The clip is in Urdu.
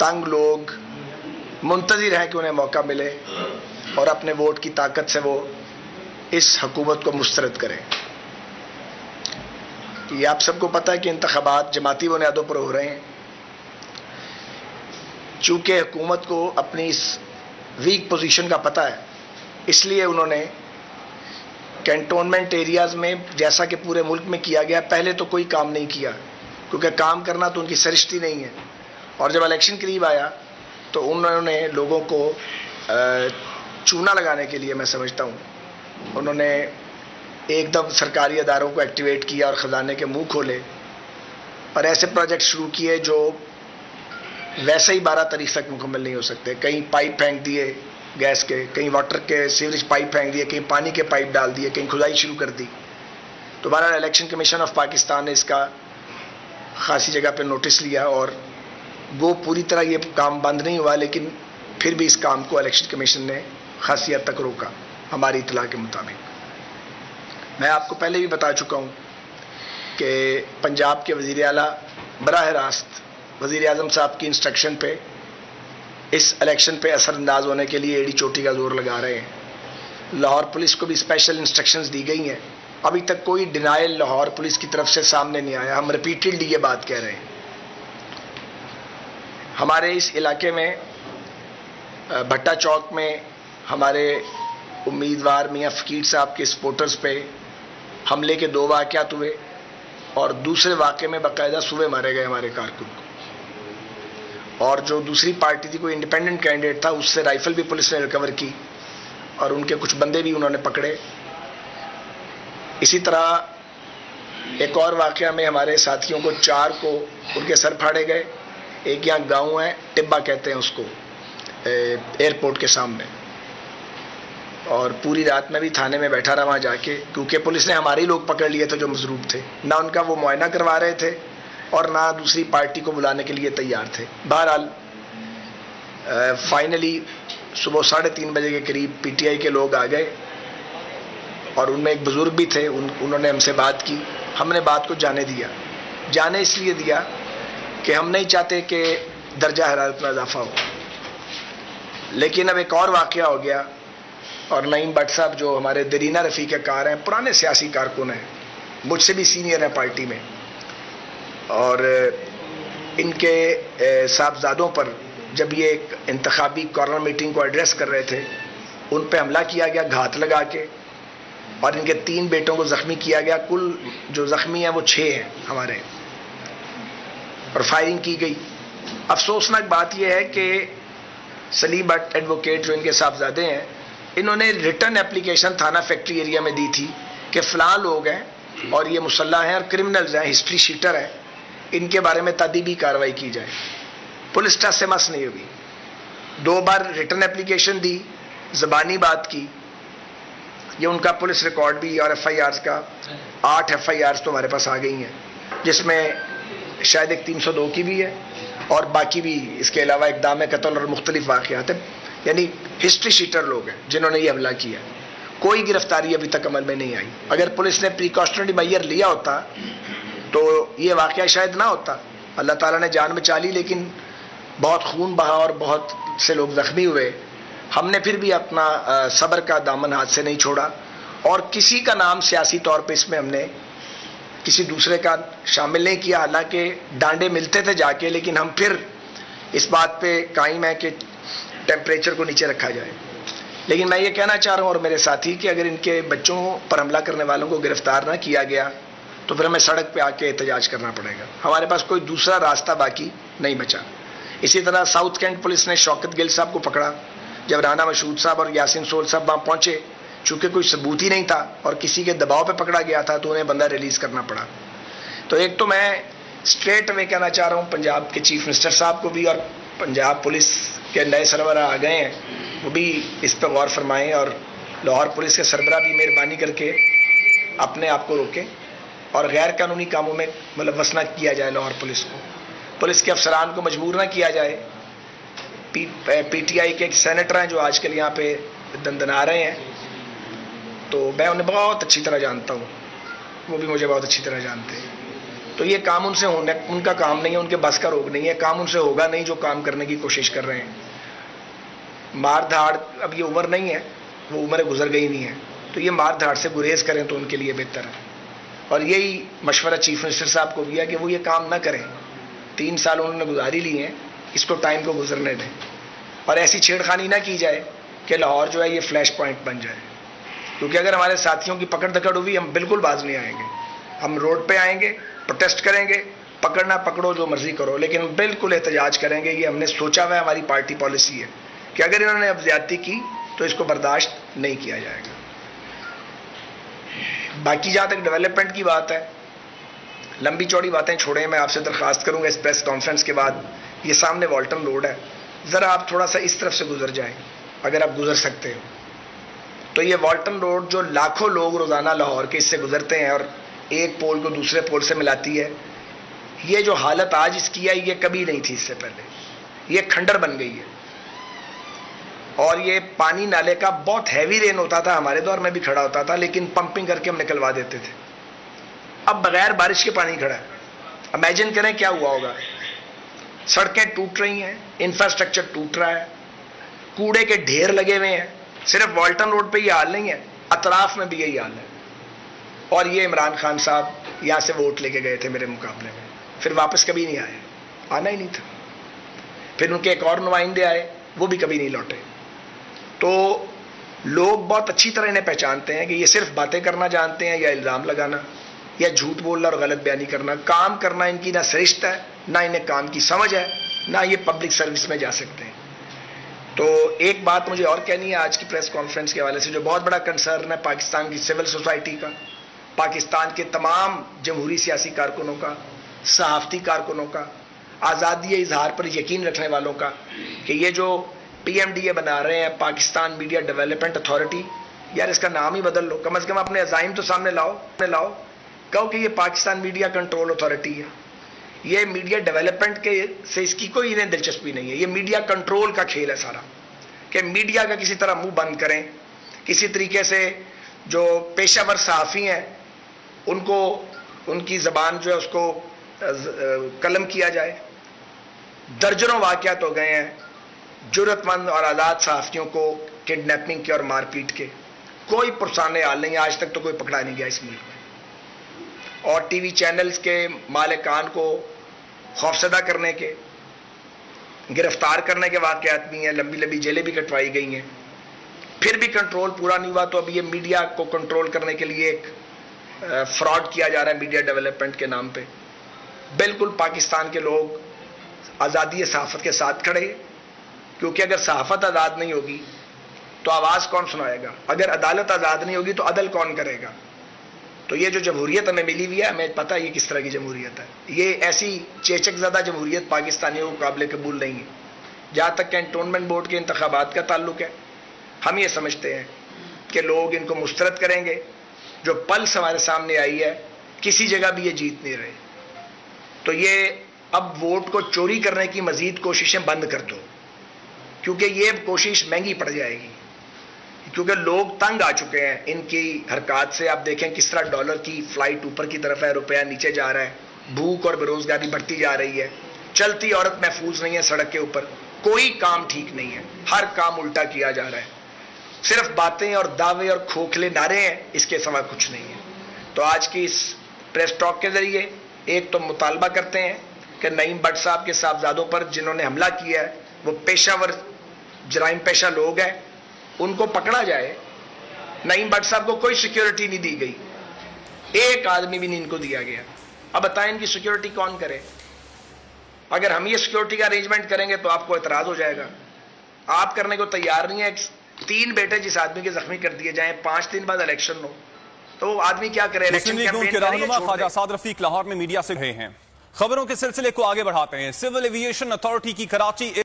تنگ لوگ منتظر ہیں کہ انہیں موقع ملے اور اپنے ووٹ کی طاقت سے وہ اس حکومت کو مسترد کریں. یہ آپ سب کو پتہ ہے کہ انتخابات جماعتی بنیادوں پر ہو رہے ہیں. چونکہ حکومت کو اپنی اس ویک پوزیشن کا پتہ ہے، اس لیے انہوں نے کینٹونمنٹ ایریاز میں، جیسا کہ پورے ملک میں کیا گیا، پہلے تو کوئی کام نہیں کیا کیونکہ کام کرنا تو ان کی سرشتی نہیں ہے. اور جب الیکشن قریب آیا تو انہوں نے لوگوں کو چونا لگانے کے لیے، میں سمجھتا ہوں، انہوں نے ایک دم سرکاری اداروں کو ایکٹیویٹ کیا اور خزانے کے منہ کھولے اور ایسے پروجیکٹ شروع کیے جو ویسے ہی 12 تاریخ تک مکمل نہیں ہو سکتے. کہیں پائپ پھینک دیے گیس کے، کہیں واٹر کے سیوریج پائپ پھینک دیے، کہیں پانی کے پائپ ڈال دیے، کہیں کھدائی شروع کر دی. تو بہرحال الیکشن کمیشن آف پاکستان نے اس کا خاصی جگہ پہ نوٹس لیا اور وہ پوری طرح یہ کام بند نہیں ہوا، لیکن پھر بھی اس کام کو الیکشن کمیشن نے خاصی حد تک روکا ہماری اطلاع کے مطابق. میں آپ کو پہلے بھی بتا چکا ہوں کہ پنجاب کے وزیر اعلیٰ براہ راست وزیر اعظم صاحب کی انسٹرکشن پہ اس الیکشن پہ اثر انداز ہونے کے لیے ایڑی چوٹی کا زور لگا رہے ہیں. لاہور پولیس کو بھی اسپیشل انسٹرکشنز دی گئی ہیں. ابھی تک کوئی ڈینائل لاہور پولیس کی طرف سے سامنے نہیں آیا. ہم ریپیٹڈلی یہ بات کہہ رہے ہیں. ہمارے اس علاقے میں بھٹا چوک میں ہمارے امیدوار میاں فقیر صاحب کے سپورٹرز پہ حملے کے 2 واقعات ہوئے اور دوسرے واقعے میں باقاعدہ صبح مارے گئے ہمارے کارکن کو. اور جو دوسری پارٹی تھی، کوئی انڈیپینڈنٹ کینڈیڈیٹ تھا، اس سے رائفل بھی پولیس نے ریکور کی اور ان کے کچھ بندے بھی انہوں نے پکڑے. اسی طرح ایک اور واقعہ میں ہمارے ساتھیوں کو 4 کو ان کے سر پھاڑے گئے. ایک یہاں گاؤں ہے، ٹبا کہتے ہیں اس کو، ایئرپورٹ کے سامنے. اور پوری رات میں بھی تھانے میں بیٹھا رہا وہاں جا کے، کیونکہ پولیس نے ہمارے ہی لوگ پکڑ لیے تھے جو مضروب تھے. نہ ان کا وہ معائنہ کروا رہے تھے اور نہ دوسری پارٹی کو بلانے کے لیے تیار تھے. بہرحال فائنلی صبح 3:30 بجے کے قریب پی ٹی آئی کے لوگ آ گئے اور ان میں ایک بزرگ بھی تھے. انہوں نے ہم سے بات کی. ہم نے بات کو جانے دیا. جانے اس لیے دیا کہ ہم نہیں چاہتے کہ درجہ حرارت میں اضافہ ہو. لیکن اب ایک اور واقعہ ہو گیا اور نعیم بٹ صاحب جو ہمارے درینہ رفیق کار ہیں، پرانے سیاسی کارکن ہیں، مجھ سے بھی سینئر ہیں پارٹی میں، اور ان کے صاحبزادوں پر جب یہ ایک انتخابی کارنر میٹنگ کو ایڈریس کر رہے تھے، ان پہ حملہ کیا گیا گھات لگا کے اور ان کے 3 بیٹوں کو زخمی کیا گیا. کل جو زخمی ہیں وہ 6 ہیں ہمارے، اور فائرنگ کی گئی. افسوسناک بات یہ ہے کہ سلیم بٹ ایڈوکیٹ جو ان کے صاحبزادے ہیں، انہوں نے ریٹرن اپلیکیشن تھانہ فیکٹری ایریا میں دی تھی کہ فلاں لوگ ہیں اور یہ مسلح ہیں اور کرمنلز ہیں، ہسٹری شیٹر ہیں، ان کے بارے میں تادیبی کارروائی کی جائے. پولیس ٹس سے مس نہیں ہوئی. 2 بار ریٹرن اپلیکیشن دی، زبانی بات کی. یہ ان کا پولیس ریکارڈ بھی اور ایف آئی آرز کا 8 ایف آئی آرز تو ہمارے پاس آ گئی ہیں، جس میں شاید ایک 302 کی بھی ہے اور باقی بھی اس کے علاوہ اقدام قتل اور مختلف واقعات ہیں. یعنی ہسٹری شیٹر لوگ ہیں جنہوں نے یہ حملہ کیا. کوئی گرفتاری ابھی تک عمل میں نہیں آئی. اگر پولیس نے پریکاشنری میئر لیا ہوتا تو یہ واقعہ شاید نہ ہوتا. اللہ تعالیٰ نے جان بچا لی، لیکن بہت خون بہا اور بہت سے لوگ زخمی ہوئے. ہم نے پھر بھی اپنا صبر کا دامن ہاتھ سے نہیں چھوڑا اور کسی کا نام سیاسی طور پہ اس میں ہم نے کسی دوسرے کا شامل نہیں کیا. حالانکہ ڈانڈے ملتے تھے جا کے، لیکن ہم پھر اس بات پہ قائم ہیں کہ ٹیمپریچر کو نیچے رکھا جائے. لیکن میں یہ کہنا چاہ رہا ہوں اور میرے ساتھی کہ اگر ان کے بچوں پر حملہ کرنے والوں کو گرفتار نہ کیا گیا تو پھر ہمیں سڑک پہ آ کے احتجاج کرنا پڑے گا. ہمارے پاس کوئی دوسرا راستہ باقی نہیں بچا. اسی طرح ساؤتھ کینٹ پولیس نے شوکت گل صاحب کو پکڑا. جب رانا مشہود صاحب اور یاسین سول صاحب وہاں پہنچے، چونکہ کوئی ثبوت ہی نہیں تھا اور کسی کے دباؤ پہ پکڑا گیا تھا، تو انہیں بندہ ریلیز کرنا پڑا. تو ایک تو میں اسٹریٹ میں کہنا چاہ رہا ہوں پنجاب کے چیف منسٹر صاحب کو بھی، اور پنجاب پولیس کے نئے سربراہ آ گئے ہیں، وہ بھی اس پہ غور فرمائیں، اور لاہور پولیس کے سربراہ بھی مہربانی کر کے اپنے آپ کو روکیں اور غیر قانونی کاموں میں ملوث نہ کیا جائے. لاہور پولیس کو، پولیس کے افسران کو مجبور نہ کیا جائے. پی ٹی آئی کے ایک سینیٹر ہیں جو آج کل یہاں پہ دندنا رہے ہیں، تو میں انہیں بہت اچھی طرح جانتا ہوں، وہ بھی مجھے بہت اچھی طرح جانتے ہیں. تو یہ کام ان سے ہونے ان کا کام نہیں ہے, ان کے بس کا روگ نہیں ہے, کام ان سے ہوگا نہیں جو کام کرنے کی کوشش کر رہے ہیں. مار دھاڑ, اب یہ عمر نہیں ہے, وہ عمر گزر گئی نہیں ہے, تو یہ مار دھاڑ سے گریز کریں تو ان کے لیے بہتر ہے. اور یہی مشورہ چیف منسٹر صاحب کو بھی ہے کہ وہ یہ کام نہ کریں. 3 سال انہوں نے گزاری لی ہیں, اس کو ٹائم کو گزرنے دیں, اور ایسی چھیڑخانی نہ کی جائے کہ لاہور جو ہے یہ فلیش پوائنٹ بن جائے. کیونکہ اگر ہمارے ساتھیوں کی پکڑ دھکڑ ہوئی, ہم بالکل باز نہیں آئیں گے. ہم روڈ پہ آئیں گے, پروٹیسٹ کریں گے, پکڑنا پکڑو, جو مرضی کرو, لیکن بالکل احتجاج کریں گے. یہ ہم نے سوچا ہوا ہے, ہماری پارٹی پالیسی ہے کہ اگر انہوں نے اب زیادتی کی تو اس کو برداشت نہیں کیا جائے گا. باقی جہاں تک ڈیولپمنٹ کی بات ہے, لمبی چوڑی باتیں چھوڑیں. میں آپ سے درخواست کروں گا اس پریس کانفرنس کے بعد, یہ سامنے والٹن روڈ ہے, ذرا آپ تھوڑا سا اس طرف سے گزر جائیں اگر آپ گزر سکتے ہو. تو یہ والٹن روڈ جو لاکھوں لوگ روزانہ لاہور کے اس سے گزرتے ہیں اور ایک پول کو دوسرے پول سے ملاتی ہے, یہ جو حالت آج اس کی ہے یہ کبھی نہیں تھی اس سے پہلے. یہ کھنڈر بن گئی ہے, اور یہ پانی نالے کا بہت ہیوی رین ہوتا تھا, ہمارے دور میں بھی کھڑا ہوتا تھا, لیکن پمپنگ کر کے ہم نکلوا دیتے تھے. اب بغیر بارش کے پانی کھڑا ہے. امیجن کریں کیا ہوا ہوگا. سڑکیں ٹوٹ رہی ہیں, انفراسٹرکچر ٹوٹ رہا ہے, کوڑے کے ڈھیر لگے ہوئے ہیں. صرف والٹن روڈ پہ یہ حال نہیں ہے, اطراف میں بھی یہی حال ہے. اور یہ عمران خان صاحب یہاں سے ووٹ لے کے گئے تھے میرے مقابلے میں, پھر واپس کبھی نہیں آئے, آنا ہی نہیں تھا. پھر ان کے ایک اور نمائندے آئے, وہ بھی کبھی نہیں لوٹے. تو لوگ بہت اچھی طرح انہیں پہچانتے ہیں کہ یہ صرف باتیں کرنا جانتے ہیں, یا الزام لگانا, یا جھوٹ بولنا اور غلط بیانی کرنا. کام کرنا ان کی نہ سرشت ہے, نہ انہیں کام کی سمجھ ہے, نہ یہ پبلک سروس میں جا سکتے ہیں. تو ایک بات مجھے اور کہنی ہے آج کی پریس کانفرنس کے حوالے سے, جو بہت بڑا کنسرن ہے پاکستان کی سول سوسائٹی کا, پاکستان کے تمام جمہوری سیاسی کارکنوں کا, صحافتی کارکنوں کا, آزادی اظہار پر یقین رکھنے والوں کا, کہ یہ جو پی ایم ڈی اے بنا رہے ہیں, پاکستان میڈیا ڈیولپمنٹ اتھارٹی, یار اس کا نام ہی بدل لو, کم از کم اپنے عزائم تو سامنے لاؤ. کہو کہ یہ پاکستان میڈیا کنٹرول اتھارٹی ہے. یہ میڈیا ڈیولپمنٹ کے سے اس کی کوئی انہیں دلچسپی نہیں ہے. یہ میڈیا کنٹرول کا کھیل ہے سارا, کہ میڈیا کا کسی طرح منہ بند کریں, کسی طریقے سے جو پیشہ ور صحافی ہیں ان کو ان کی زبان جو ہے اس کو قلم کیا جائے. درجنوں واقعات ہو گئے ہیں جرأت مند اور آزاد صحافیوں کو کڈنیپنگ کے اور مار پیٹ کے, کوئی پرسان حال نہیں. آج تک تو کوئی پکڑا نہیں گیا اس ملک میں. اور ٹی وی چینلز کے مالکان کو خوفزدہ کرنے کے, گرفتار کرنے کے واقعات بھی ہیں, لمبی لمبی جیلیں بھی کٹوائی گئی ہیں. پھر بھی کنٹرول پورا نہیں ہوا. تو اب یہ میڈیا کو کنٹرول کرنے کے لیے ایک فراڈ کیا جا رہا ہے میڈیا ڈیولپمنٹ کے نام پہ. بالکل پاکستان کے لوگ آزادی صحافت کے ساتھ کھڑے, کیونکہ اگر صحافت آزاد نہیں ہوگی تو آواز کون سنائے گا, اگر عدالت آزاد نہیں ہوگی تو عدل کون کرے گا. تو یہ جو جمہوریت ہمیں ملی ہوئی ہے, ہمیں پتہ ہے یہ کس طرح کی جمہوریت ہے. یہ ایسی چیچک زدہ جمہوریت پاکستانیوں کو قابل قبول نہیں ہے. جہاں تک کینٹونمنٹ بورڈ کے انتخابات کا تعلق ہے, ہم یہ سمجھتے ہیں کہ لوگ ان کو مسترد کریں گے. جو پلس ہمارے سامنے آئی ہے, کسی جگہ بھی یہ جیت نہیں رہے. تو یہ اب ووٹ کو چوری کرنے کی مزید کوششیں بند کر دو, کیونکہ یہ کوشش مہنگی پڑ جائے گی. کیونکہ لوگ تنگ آ چکے ہیں ان کی حرکات سے. آپ دیکھیں کس طرح ڈالر کی فلائٹ اوپر کی طرف ہے, روپیہ نیچے جا رہا ہے, بھوک اور بے روزگاری بڑھتی جا رہی ہے, چلتی عورت محفوظ نہیں ہے سڑک کے اوپر, کوئی کام ٹھیک نہیں ہے, ہر کام الٹا کیا جا رہا ہے. صرف باتیں اور دعوے اور کھوکھلے نعرے ہیں, اس کے سوا کچھ نہیں ہے. تو آج کی اس پریس ٹاک کے ذریعے ایک تو مطالبہ کرتے ہیں کہ نعیم بٹ صاحب کے صاحبزادوں پر جنہوں نے حملہ کیا ہے وہ پیشہ ور جرائم پیشہ لوگ ہیں, ان کو پکڑا جائے. نعیم بٹ صاحب کو کوئی سیکیورٹی نہیں دی گئی, ایک آدمی بھی نہیں ان کو دیا گیا. اب بتائیں ان کی سیکیورٹی کون کرے. اگر ہم یہ سیکیورٹی کا ارینجمنٹ کریں گے تو آپ کو اعتراض ہو جائے گا. آپ کرنے کو تیار نہیں ہے. 3 بیٹے جس آدمی کے زخمی کر دیے جائیں, 5 دن بعد الیکشن ہو, تو وہ آدمی کیا کرے. مسلم لیگ نون کے رہنما خواجہ سعد رفیق لاہور میں میڈیا سے رہے ہیں. خبروں کے سلسلے کو آگے بڑھاتے ہیں. سول ایویشن اتھارٹی کی کراچی